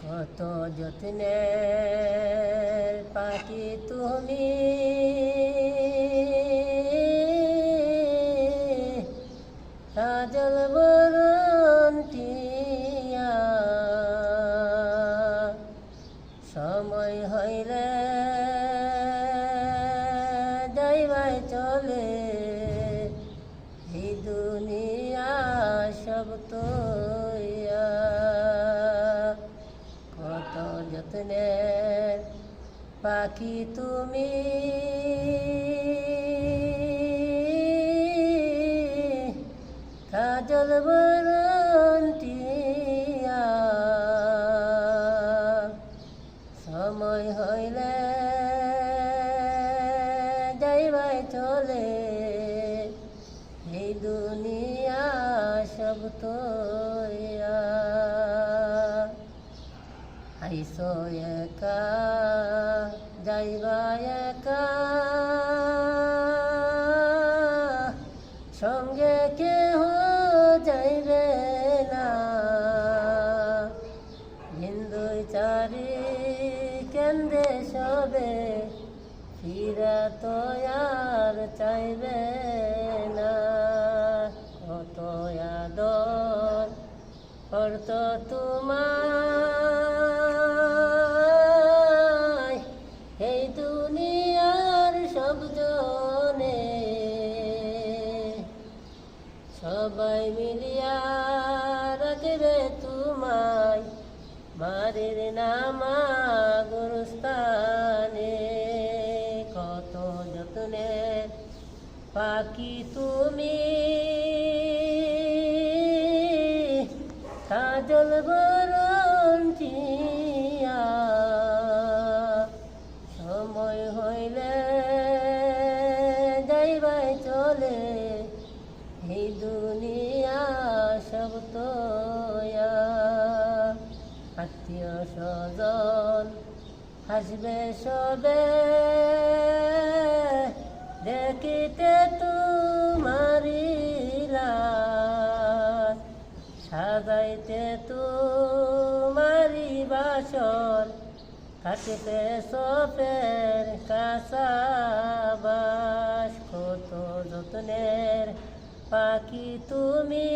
কত যত্নের পাখি তুমি, কাজল বরণ টিয়া। সময় হইলে যাইবাই চলে, এই দুনিয়া সব তৈয়া। কত যত্নের পাখি তুমি, কাজল বরণ টিয়া। সময় হইলে যাইবাই চলে, এই দুনিয়া সব তৈয়া। আইসো একা যাইবা একা, সঙ্গে কেহ যাইবে না। হিন্দুই চারি কেন্দ্রে সবে, ফিরা তো আর চাইবে না। কত আদর করত তোমায় এই দুনিয়ার সব জনে। সবাই মিলিয়া রাখবে তোমায় বাড়ির নামা গুরুস্থানে। কত যত্নের পাখি তুমি, কাজল বরণ টিয়া। সময় হইলে যাইবাই চলে, এই দুনিয়া সব তৈয়া। আত্মীয় স্বজন হাসবে সবে, দেখিতে তোমারি লাশ। সাজাইতে তোমারি বাসর, কাটিতে সপের কাঁচাবাস। কত যত্নের পাখি তুমি,